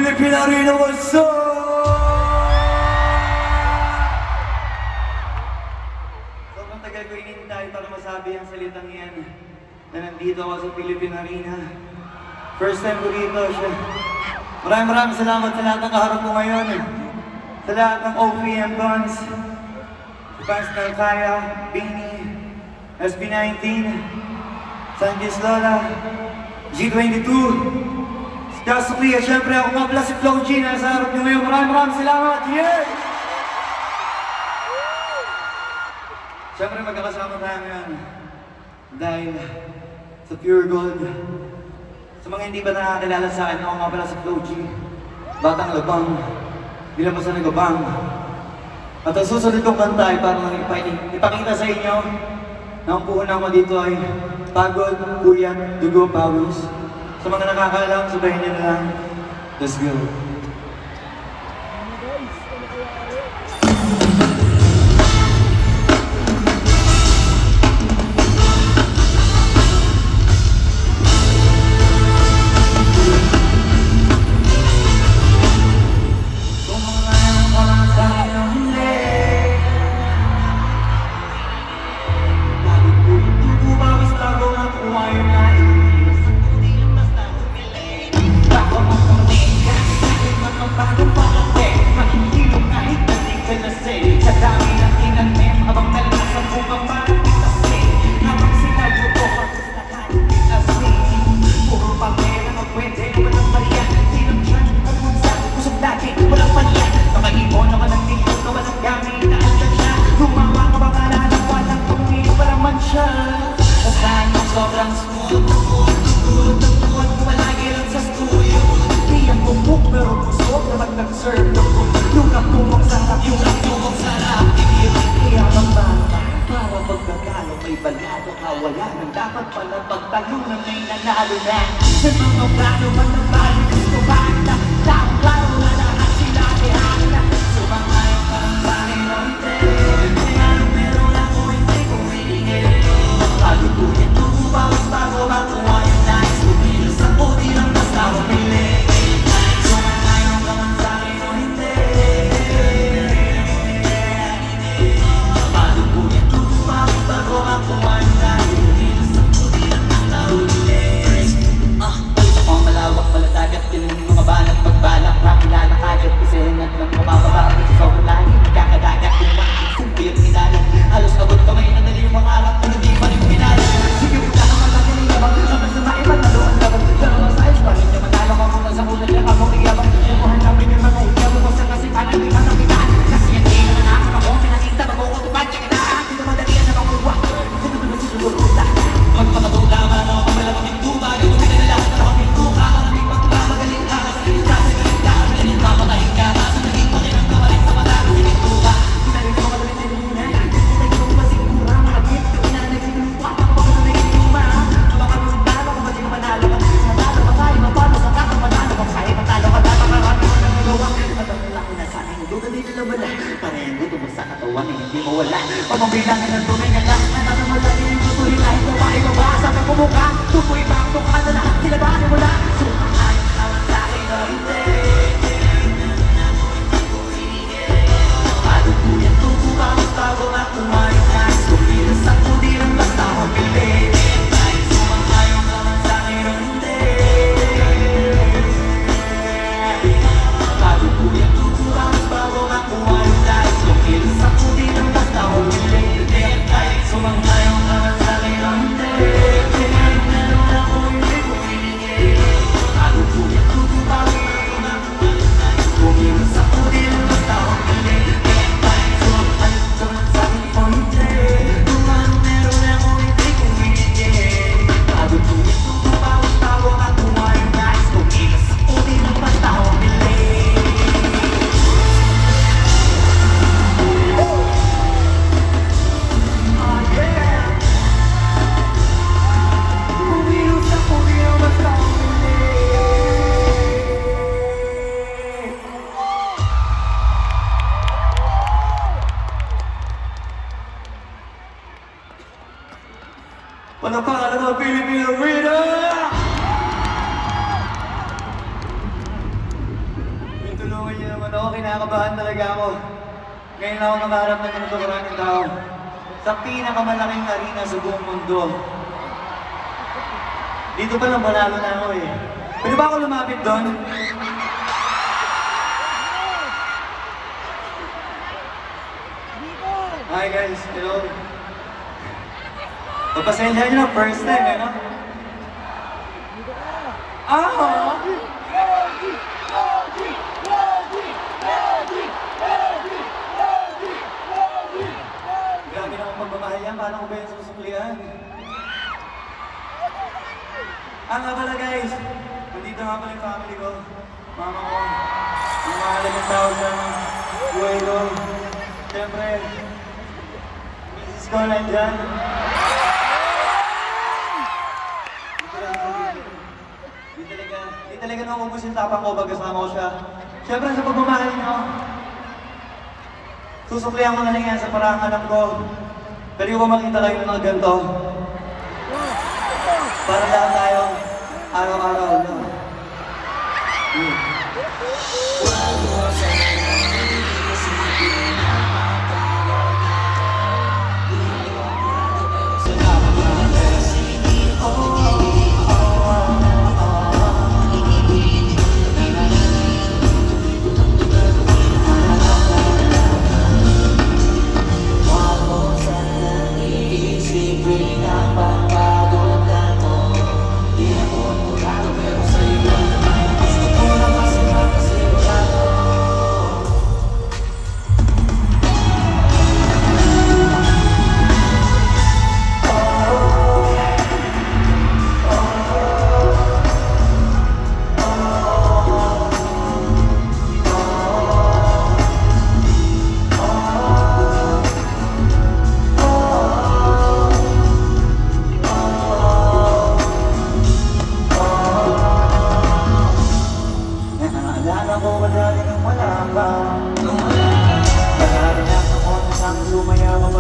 Philippine Arena, what's up? Sobrang tagal ko inintay para masabi ang salitang yan na nandito ako sa Philippine Arena. First time ko dito siya. Maraming salamat sa lahat ng kaharap ko ngayon. Sa lahat ng OPM Guns, Fans ng Kaya, Bini, SB19, Sanjis Lola, G22, Kaso Clea, syempre ako nga pala si Flow G na sa harap nyo ngayon. Maraming salamat! Yeah! Syempre magkakasama tayo ngayon dahil sa Pure Gold. Sa mga hindi ba nakakilala sa akin, ako nga pala si Flow G. Batang labang, bilang mo sa nagabang. At ang susunod kong kanta ay parang ipakita sa inyo na ang puhunan ko dito ay pagod, puyat, dugo, pawis. Sa mga nakakaalam, sabahin niyo na lang. Let's go. Sobrang smooth, tugtog ko malagi lang sa studio. Di ang bumuk pero busog naman nag-serve ng food. Yung kapumang sarap, yung kapumang sarap. Kaya ang bata, para pagkakalo may balado ka. Wala nang dapat pala pagtalo na may nanalo na. Sa mga plano man ang bali, gusto ba na taong klaro na lahat sila ay handa. Sumangayon ka ng bahay o hindi. Meron ako hindi ko hiningin. Kalutuin bawas bago makuha yung nice. Kumilos ang puti ng basta pumili. Sumangayon ka man sa'kin o hindi. Kalutuin bawas bago makuha yung nice. Kumilos ang puti ng basta pumili. Ang malawak pala dagat, tinong mga banat pagbalak. Makilala kagad kasi hinat ng mabababa. Sobrang lagi, nagkakadagat. Kumpir nilalang, halos abot kamay na dali yung mga arap na hindi pa rin pinalang. Sige mo ka naman natin yung labang, sabay sa maiban na doon labang. Pero mas ayos pa rin niya, matalo ka muna sa ulan niya. Kamong iyabang, kukuhan namin yung mga uya mo. Basta kasi palang di matapitaan. Kasi yan di naman ako na kung pinakita bago ko tupad. Kaya na, hindi naman dali yan na makuha. Ito naman si Sugurula. Magpakatula man ako, kamalabang pintuba. Dito pinalalaan na ako pintuka. Maraming magpapagaling ka. Sa kita, sa kita, galing ka, patayin ka. Sa naging pakinang kamaling sa mata, pinituka. Pinalin ko mga dalit din muna. Kita'y ko masigura, mga gift. Yung inanay, pinulupa. Kapag na naging baka magdalo ka ba di ka manalo ka. Manalo ka tayo, mapano sa kakang manalo ka. Kaya matalo ka, napakarami mo ng nagawa. At ang laki na sa akin, doon din nila wala. Parang gusto mo sa katawan, hindi mo wala. Pamambilangin ng tunay nga lang. Nananamadali yung tutuloy kahit babae mo ba. Sa pagkumuka, tupoy ba ang mukha na lahat. Sinabahan mo na. Sumakay naman sa akin o hindi. Kalutuyan tubo ba mas bago makuha yung nice. Kumilos ang puti ng basta mabili. Sumakay naman sa akin o hindi. Kalutuyan tubo ba mas bago makuha yung nice. Kumilos ang puti ng basta mabili. Sumakay naman sa akin o hindi. Meron ako hindi ko hiningin. Kalutuyan tubo ba mas bago makuha yung nice. Kumilos ang puti ng basta mabili. Panapangalan ng Philippine Arena! kinakabahan talaga ako. Ngayon ako nakaharap ng ganito karaming tao. Sa pinakamalaking arena sa buong mundo. Dito pa lang panalo na ako eh. Pwede ba ako lumapit doon? Hi guys, hello. Papasensya nyo na, first time eh, no? Ah! Grabe na akong pagmamahal yan, paano ko ba yung susuklihan? Nga pala guys, nandito nga pala yung family ko, mama ko, ang mahalagang tao sa buhay ko. Siyempre, misis ko nandyan. Di talaga naubos yung tapang ko pag kasama ko siya. Siyempre sa pagmamahal niyo, susuklihan ko na lang yan sa parang alam ko. Pwede ko ba makita kayo ng mga ganito? Para lahat tayo, araw-araw, no?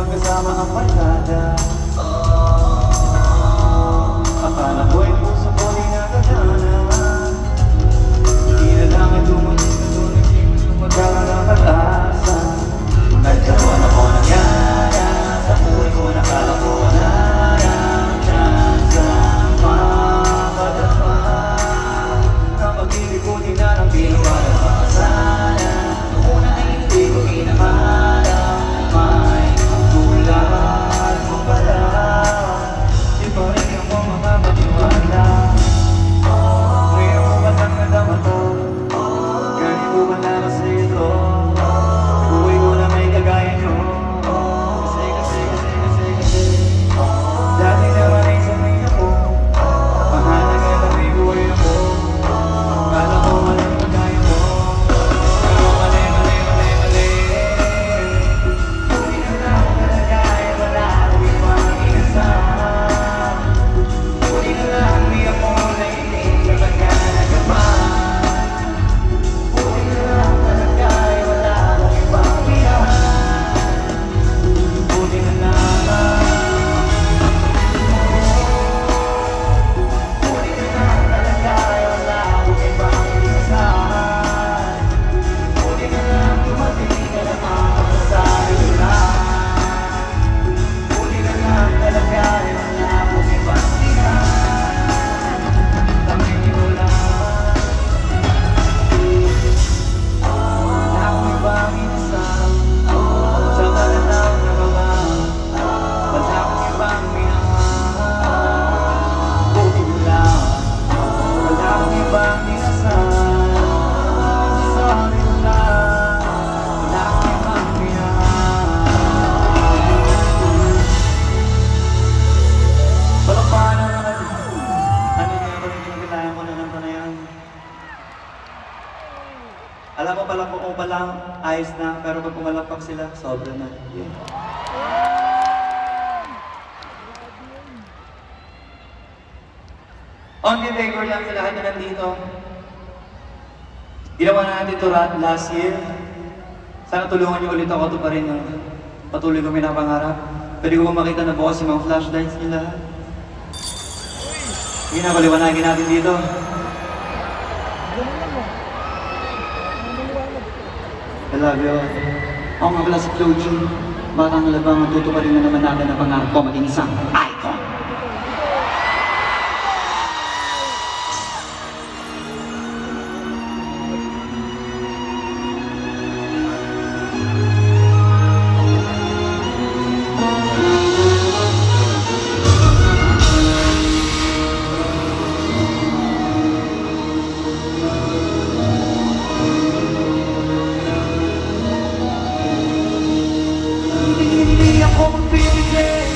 Kasama ang barkada. Akala ko ay puso ko di nakagana. Hindi na lang ang dumating na doon nagsimos yung magkakapag-asa. Nagkaroon ako ng yaya sa buhay ko, nakala ko wala ng chance ang makadapa. Na pag-ibig na ng ginawa ng makasala. Noong una ay hindi ko kinakala. Lahat mo pala, di pa rin ako makapaniwala. Ngayon mo ba lang nadama to? Ganit mo ba na kasi ito? Buhay ko na may kagaya nyo. Kasi dati naman ay sanay ako. Mahalaga na may buhay ako. Kala ko walang kagaya mo. Pero mali. Alam mo pala kung palang ayos na, pero pag pumalakpak sila, sobra na. Yeah. Only record lang sa lahat na nandito. Ginawa na natin ito last year. Sana tulungan niyo ulit ako ito pa rin. Patuloy ko pinapangarap. Pwede ko ba makita na bukas yung mga flashlights niyo lahat? Sige na, paliwanagin natin dito. I love you. Ako nga pala si Claudine. Batang alabang tutuparin na naman natin ang pangarap ko maging isang icon. Hindi ako magbibigay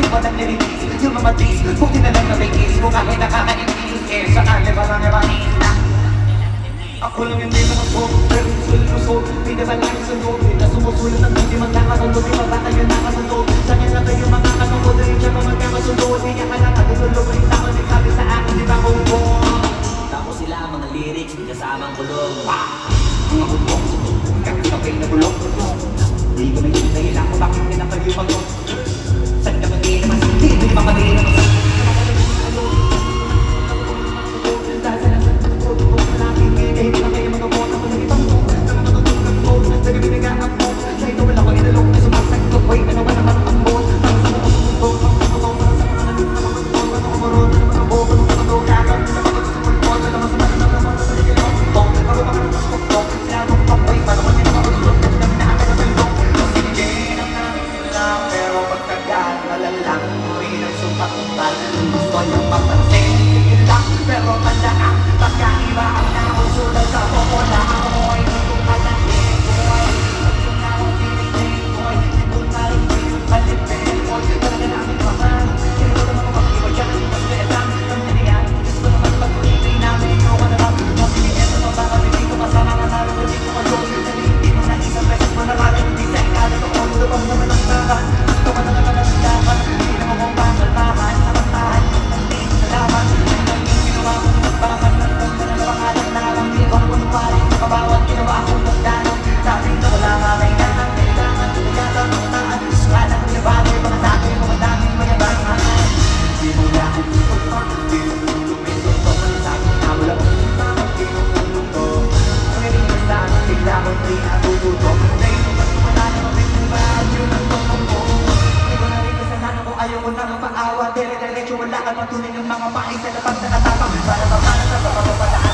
kahit walang nililitis. Yung mga trees, buti na lang na may kiss mo kahit nakaka-inis. Eh, saan ba lang nabahin na? Ako lang hindi naman po, pero susunod. Di naman lang sunod, na sumusunod ng hindi magkakasunod. Di ba ba kayo nakasunod? Sa akin lang kayo makakasunod. Rin siya pa magkakasunod. Di niya ka lang katulog. Rin ako nagsabi sa akin, di ba kung po? Tapos sila mga lyrics, di kasamang bulong. Mga bulong, kahit kapay na bulong. Di ko nagsasayin ako, bakit pinakayo pag saan ka mag-iin naman? Di mo yung makaliin naman sa pero tandaan, pagkaiba ang nausulat sa popola. Ako ay natutukan ng lingkoy. Pagkong na akong piling-lingkoy. Hindi na rin yung palipin-lingkoy. Talaga namin mahal. Hindi ko naman mag-iwag yan. Mas betam, ang nangyayari. Gusto naman pag-ulitin namin. Ikaw ka na lang. Mabilis na mabakabili ko. Masama ka na rin. Hindi ko mag-ulit. Hindi mo na isang beses mo na rin. Hindi sa ikala ko. Ang lubang naman ang tahan. Gusto ka na naman ang laban. Hindi na mo kong pasaltahan. Namantahan yung nandiin sa laban. Bakit nagtong ka na pangalan na lang di ko kung parin kabawat ginawa akong nagdano. Sabi na wala nga kailangan, kailangan kaya ang taan. Kala ko yung bagay, mga sabi mo madaming mayabangan. Di mo na akong tutok, di mo tumitok ko. Sabi na wala kong tutok, di mo tutok. Ang hindi mo sa akin, bigla ko di natututok. Dahil mo mas wala na mabigla, yun ang tutok ko. Di ko na rin kasalanan ko, ayaw ko na mapaawa. Dire-diretso wala ka patunay ng mga pahay sa labas na katapang. Para sa